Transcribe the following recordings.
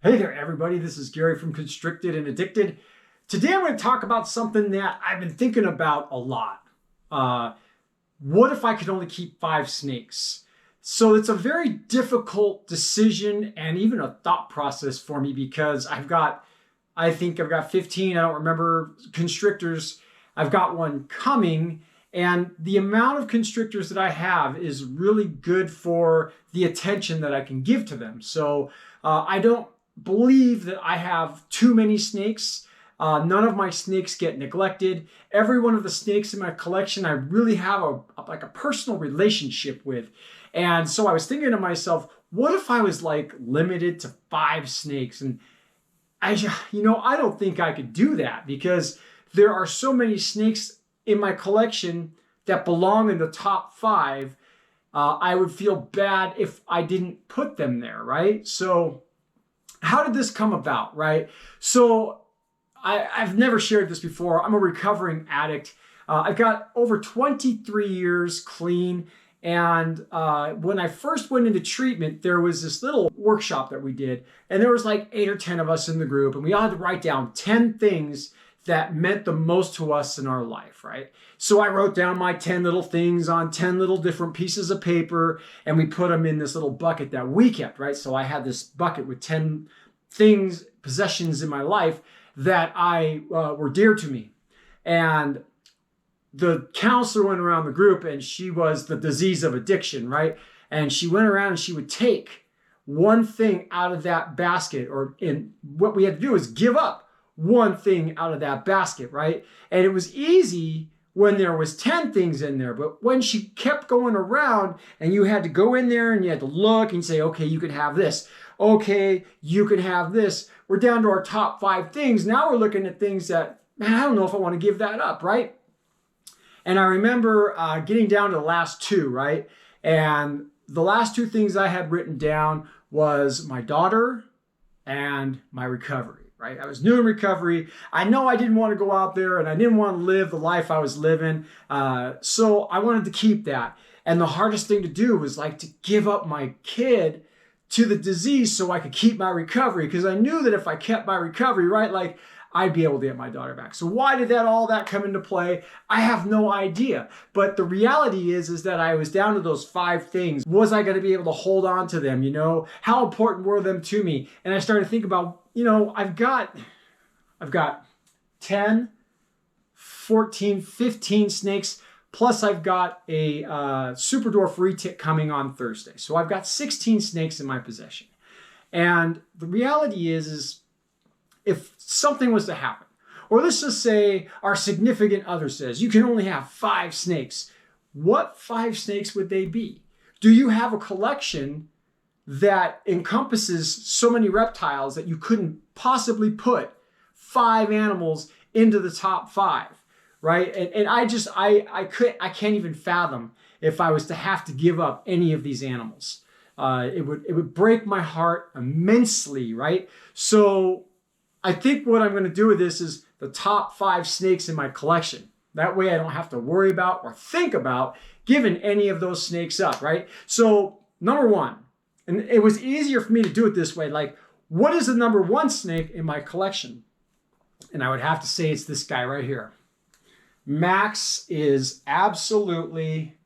Hey there, everybody. This is Gary from Constricted and Addicted. Today I'm going to talk about something that I've been thinking about a lot. What if I could only keep 5 snakes? So it's a very difficult decision and even a thought process for me because I think I've got 15, I don't remember, constrictors. I've got one coming, and the amount of constrictors that I have is really good for the attention that I can give to them. So I don't believe that I have too many snakes. None of my snakes get neglected. Every one of the snakes in my collection I really have a personal relationship with. And so I was thinking to myself, what if I was limited to 5 snakes? And I don't think I could do that because there are so many snakes in my collection that belong in the top 5. I would feel bad if I didn't put them there, right? So how did this come about, right? So I've never shared this before. I'm a recovering addict. I've got over 23 years clean. And when I first went into treatment, there was this little workshop that we did. And there was 8 or 10 of us in the group. And we all had to write down 10 things that meant the most to us in our life, right? So I wrote down my 10 little things on 10 little different pieces of paper, and we put them in this little bucket that we kept, right? So I had this bucket with 10 things, possessions in my life that were dear to me. And the counselor went around the group, and she was the disease of addiction, right? And she went around and she would take one thing out of that basket, and what we had to do is give up one thing out of that basket, right? And it was easy when there was 10 things in there, but when she kept going around and you had to go in there and you had to look and say, okay, you can have this. Okay, you can have this. We're down to our top 5 things. Now we're looking at things that, man, I don't know if I want to give that up, right? And I remember getting down to the last 2, right? And the last 2 things I had written down was my daughter and my recovery. Right? I was new in recovery. I know I didn't want to go out there and I didn't want to live the life I was living. So I wanted to keep that. And the hardest thing to do was to give up my kid to the disease so I could keep my recovery. Because I knew that if I kept my recovery, right, I'd be able to get my daughter back. So why did all that come into play? I have no idea. But the reality is that I was down to those 5 things. Was I going to be able to hold on to them? How important were them to me? And I started to think about, I've got 10, 14, 15 snakes, plus I've got a super dwarf retic coming on Thursday. So I've got 16 snakes in my possession. And the reality is if something was to happen, or let's just say our significant other says, you can only have 5 snakes. What 5 snakes would they be? Do you have a collection that encompasses so many reptiles that you couldn't possibly put 5 animals into the top 5, right? And I can't even fathom if I was to have to give up any of these animals. It would break my heart immensely, right? So I think what I'm going to do with this is the top 5 snakes in my collection. That way I don't have to worry about or think about giving any of those snakes up, right? So number 1, and it was easier for me to do it this way, what is the number 1 snake in my collection? And I would have to say it's this guy right here. Max is absolutely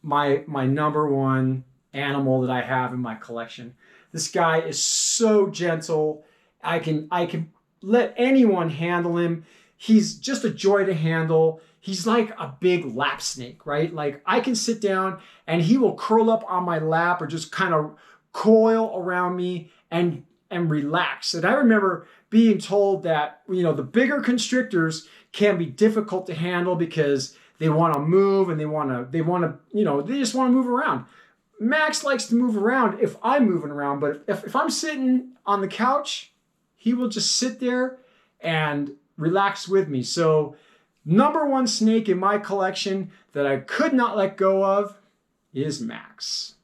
my number 1 animal that I have in my collection. This guy is so gentle. I can let anyone handle him. He's just a joy to handle. He's like a big lap snake, right? I can sit down and he will curl up on my lap or just kind of coil around me and relax. And I remember being told that, the bigger constrictors can be difficult to handle because they want to move and they just want to move around. Max likes to move around if I'm moving around, but if I'm sitting on the couch, he will just sit there and relax with me. So number 1 snake in my collection that I could not let go of is Max.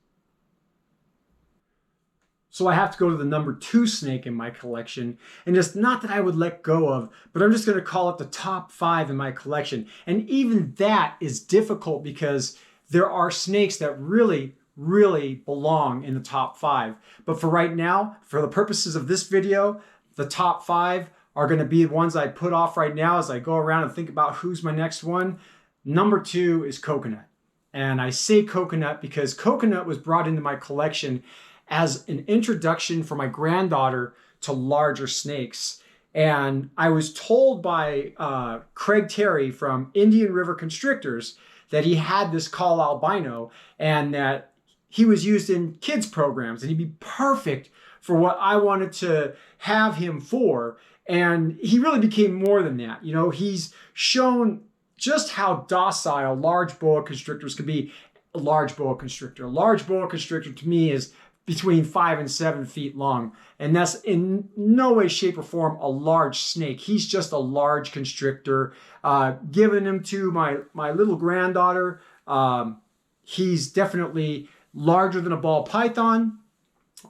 So I have to go to the number 2 snake in my collection. And it's not that I would let go of, but I'm just going to call it the top 5 in my collection. And even that is difficult because there are snakes that really really belong in the top 5. But for right now, for the purposes of this video, the top 5 are going to be the ones I put off right now as I go around and think about who's my next one. Number 2 is coconut. And I say coconut because coconut was brought into my collection as an introduction for my granddaughter to larger snakes. And I was told by Craig Terry from Indian River Constrictors that he had this call albino and that he was used in kids programs and he'd be perfect for what I wanted to have him for. And he really became more than that. You know, he's shown just how docile large boa constrictors can be. A large boa constrictor to me is between 5 and 7 feet long. And that's in no way, shape, or form a large snake. He's just a large constrictor. Giving him to my little granddaughter, he's definitely larger than a ball python.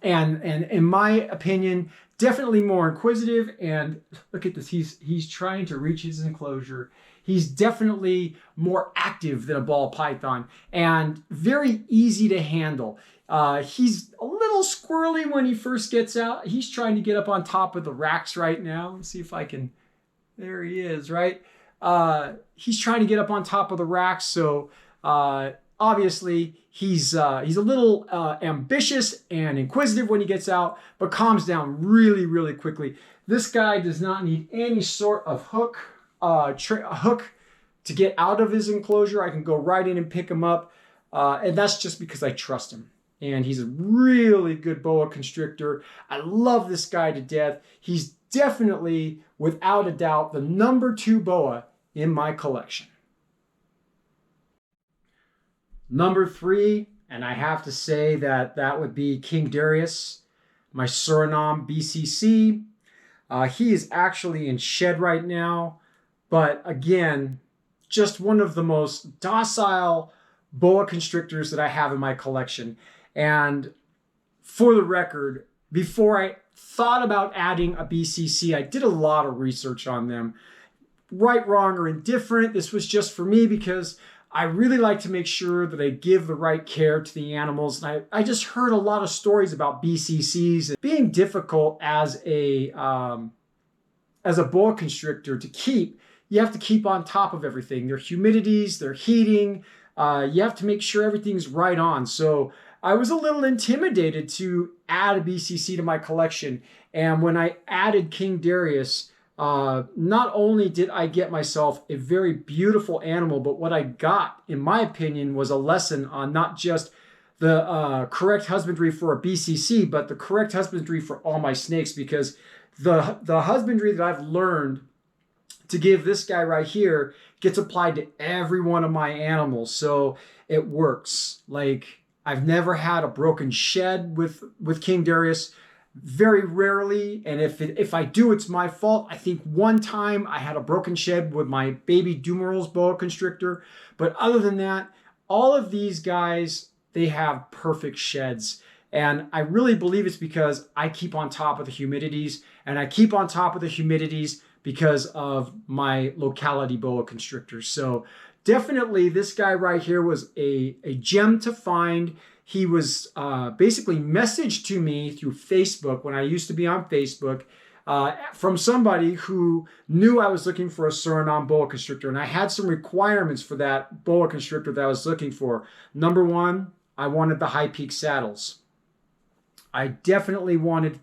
And in my opinion, definitely more inquisitive. And look at this, he's trying to reach his enclosure. He's definitely more active than a ball python and very easy to handle. He's a little squirrely when he first gets out. He's trying to get up on top of the racks right now. Let's see if I can, there he is, right? He's trying to get up on top of the racks. So obviously he's a little ambitious and inquisitive when he gets out, but calms down really, really quickly. This guy does not need any sort of hook to get out of his enclosure. I can go right in and pick him up. And that's just because I trust him. And he's a really good boa constrictor. I love this guy to death. He's definitely, without a doubt, the number 2 boa in my collection. Number 3, and I have to say that would be King Darius, my Suriname BCC. He is actually in shed right now. But again, just one of the most docile boa constrictors that I have in my collection. And for the record, before I thought about adding a BCC, I did a lot of research on them. Right, wrong, or indifferent, this was just for me because I really like to make sure that I give the right care to the animals. And I just heard a lot of stories about BCCs being difficult as a boa constrictor to keep. You have to keep on top of everything. Their humidities, their heating. You have to make sure everything's right on. So I was a little intimidated to add a BCC to my collection. And when I added King Darius, not only did I get myself a very beautiful animal, but what I got, in my opinion, was a lesson on not just the correct husbandry for a BCC, but the correct husbandry for all my snakes, because the husbandry that I've learned to give this guy right here gets applied to every one of my animals. So it works. Like, I've never had a broken shed with King Darius. Very rarely, and if I do, it's my fault. I think one time I had a broken shed with my baby Dumeral's boa constrictor, but other than that, all of these guys, they have perfect sheds. And I really believe it's because I keep on top of the humidities, and I keep on top of the humidities because of my locality boa constrictors. So definitely this guy right here was a gem to find. He was basically messaged to me through Facebook when I used to be on Facebook from somebody who knew I was looking for a Suriname boa constrictor. And I had some requirements for that boa constrictor that I was looking for. Number 1, I wanted the high peak saddles. I definitely wanted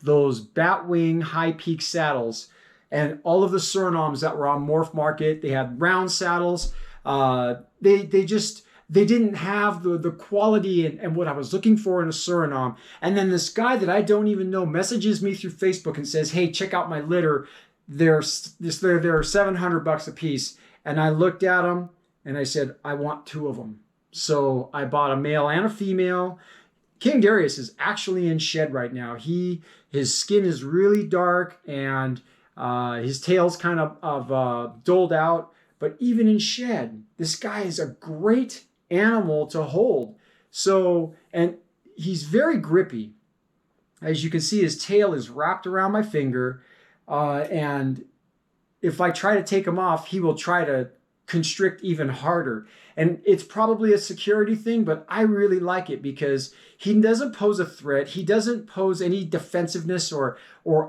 those batwing high peak saddles. And all of the Surinames that were on Morph Market, they had round saddles. They didn't have the quality and what I was looking for in a Suriname. And then this guy that I don't even know messages me through Facebook and says, hey, check out my litter. They're $700 a piece. And I looked at them and I said, I want 2 of them. So I bought a male and a female. King Darius is actually in shed right now. His skin is really dark and his tail's kind of doled out. But even in shed, this guy is a great animal to hold. So, and he's very grippy. As you can see, his tail is wrapped around my finger. And if I try to take him off, he will try to constrict even harder. And it's probably a security thing, but I really like it because he doesn't pose a threat. He doesn't pose any defensiveness or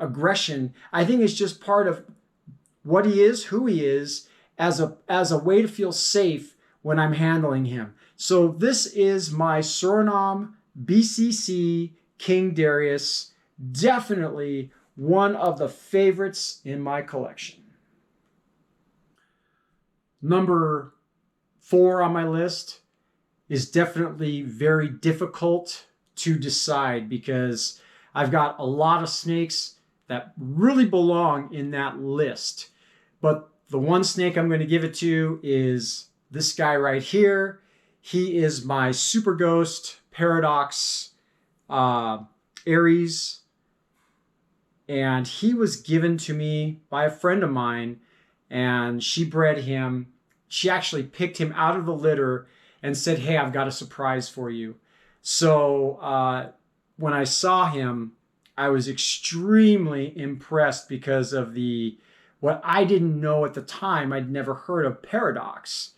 aggression. I think it's just part of what he is, who he is, as a way to feel safe when I'm handling him. So this is my Suriname BCC King Darius. Definitely one of the favorites in my collection. Number 4 on my list is definitely very difficult to decide because I've got a lot of snakes that really belong in that list. But the one snake I'm going to give it to is this guy right here. He is my Super Ghost Paradox Aries. And he was given to me by a friend of mine, and she bred him. She actually picked him out of the litter and said, hey, I've got a surprise for you. So when I saw him, I was extremely impressed because of what I didn't know at the time. I'd never heard of Paradox.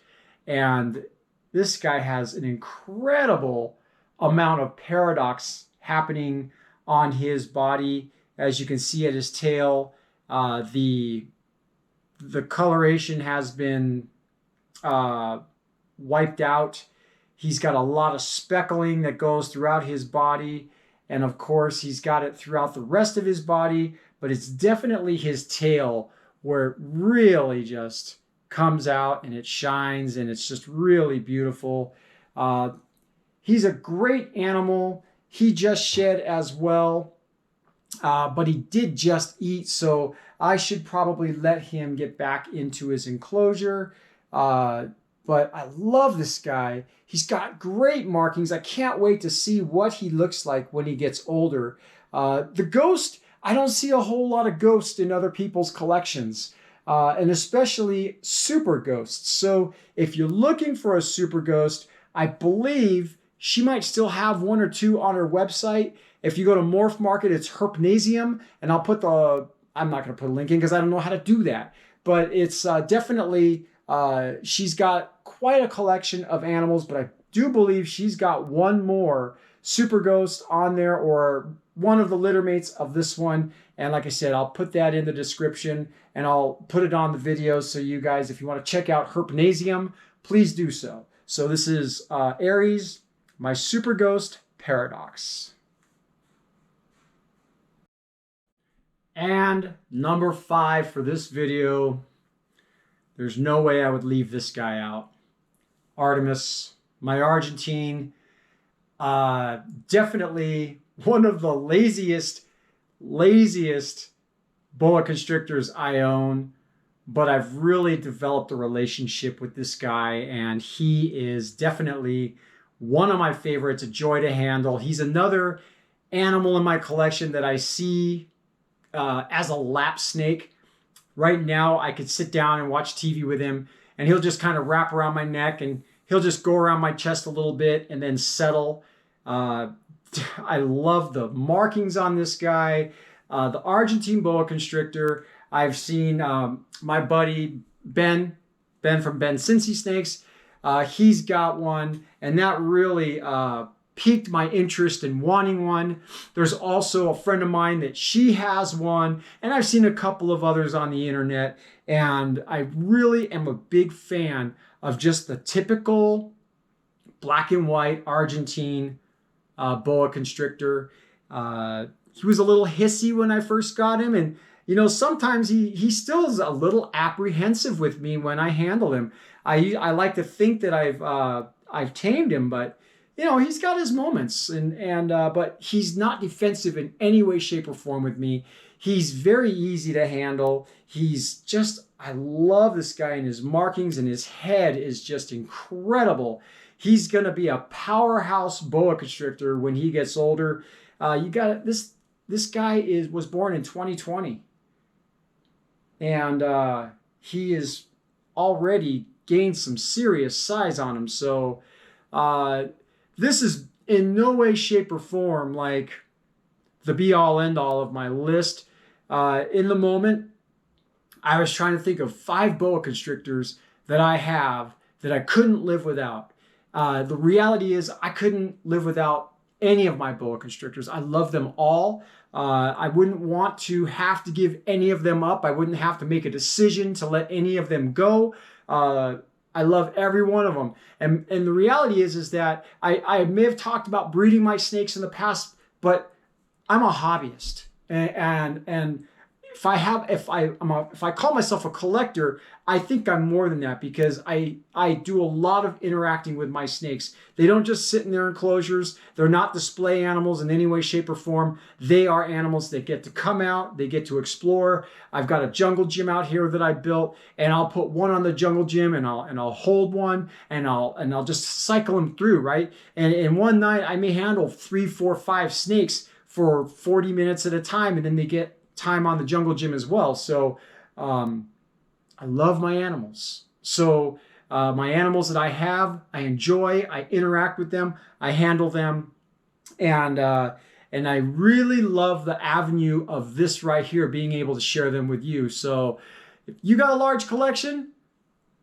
And this guy has an incredible amount of paradox happening on his body. As you can see at his tail, the coloration has been wiped out. He's got a lot of speckling that goes throughout his body. And of course, he's got it throughout the rest of his body. But it's definitely his tail where it really just comes out and it shines. And it's just really beautiful. He's a great animal. He just shed as well. But he did just eat, so I should probably let him get back into his enclosure. But I love this guy. He's got great markings. I can't wait to see what he looks like when he gets older. The ghost, I don't see a whole lot of ghosts in other people's collections, and especially super ghosts. So if you're looking for a super ghost, I believe she might still have 1 or 2 on her website. If you go to Morph Market, it's Herpnasium, and I'll put I'm not going to put a link in because I don't know how to do that. But it's definitely, she's got quite a collection of animals, but I do believe she's got one more Super Ghost on there, or one of the litter mates of this one. And like I said, I'll put that in the description, and I'll put it on the video. So you guys, if you want to check out Herpnasium, please do so. So this is Aries, my Super Ghost Paradox. And number 5 for this video, there's no way I would leave this guy out. Artemis, my Argentine, definitely one of the laziest boa constrictors I own, but I've really developed a relationship with this guy, and he is definitely one of my favorites, a joy to handle. He's another animal in my collection that I see as a lap snake. Right now, I could sit down and watch TV with him, and he'll just kind of wrap around my neck, and he'll just go around my chest a little bit and then settle. I love the markings on this guy. The Argentine boa constrictor, I've seen my buddy Ben from Ben Cincy Snakes. He's got one, and that really piqued my interest in wanting one. There's also a friend of mine that she has one, and I've seen a couple of others on the internet, and I really am a big fan of just the typical black and white Argentine boa constrictor. He was a little hissy when I first got him, and you know, sometimes he still is a little apprehensive with me when I handle him. I like to think that I've tamed him, but you know, he's got his moments, but he's not defensive in any way, shape, or form with me. He's very easy to handle. I love this guy, and his markings and his head is just incredible. He's going to be a powerhouse boa constrictor when he gets older. This guy was born in 2020, and he has already gained some serious size on him. So this is in no way, shape, or form like the be-all, end-all of my list. In the moment, I was trying to think of 5 boa constrictors that I have that I couldn't live without. The reality is I couldn't live without any of my boa constrictors. I love them all. I wouldn't want to have to give any of them up. I wouldn't have to make a decision to let any of them go. I love every one of them. And the reality is that I may have talked about breeding my snakes in the past, but I'm a hobbyist. And if I call myself a collector, I think I'm more than that, because I do a lot of interacting with my snakes. They don't just sit in their enclosures. They're not display animals in any way, shape, or form. They are animals that get to come out. They get to explore. I've got a jungle gym out here that I built, and I'll put one on the jungle gym, and I'll hold one, and I'll just cycle them through, right? And one night I may handle 3, 4, 5 snakes for 40 minutes at a time, and then they get time on the jungle gym as well. So I love my animals. So my animals that I have, I enjoy, I interact with them, I handle them, and I really love the avenue of this right here, being able to share them with you. So if you got a large collection,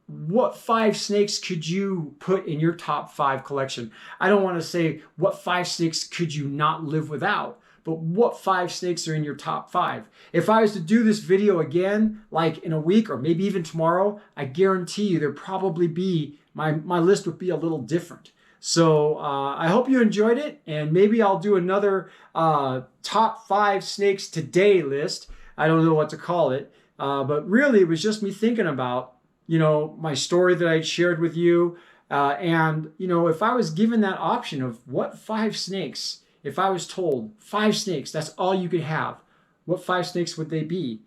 what 5 snakes could you put in your top 5 collection? I don't want to say what 5 snakes could you not live without, but what 5 snakes are in your top 5? If I was to do this video again, like in a week or maybe even tomorrow, I guarantee you there'd probably be, my list would be a little different. So I hope you enjoyed it, and maybe I'll do another top 5 snakes today list. I don't know what to call it, but really it was just me thinking about, my story that I shared with you. And, if I was given that option of what 5 snakes, if I was told 5 snakes, that's all you could have, what 5 snakes would they be?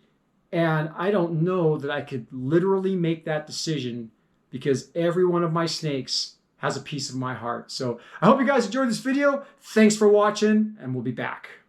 And I don't know that I could literally make that decision, because every one of my snakes has a piece of my heart. So I hope you guys enjoyed this video. Thanks for watching, and we'll be back.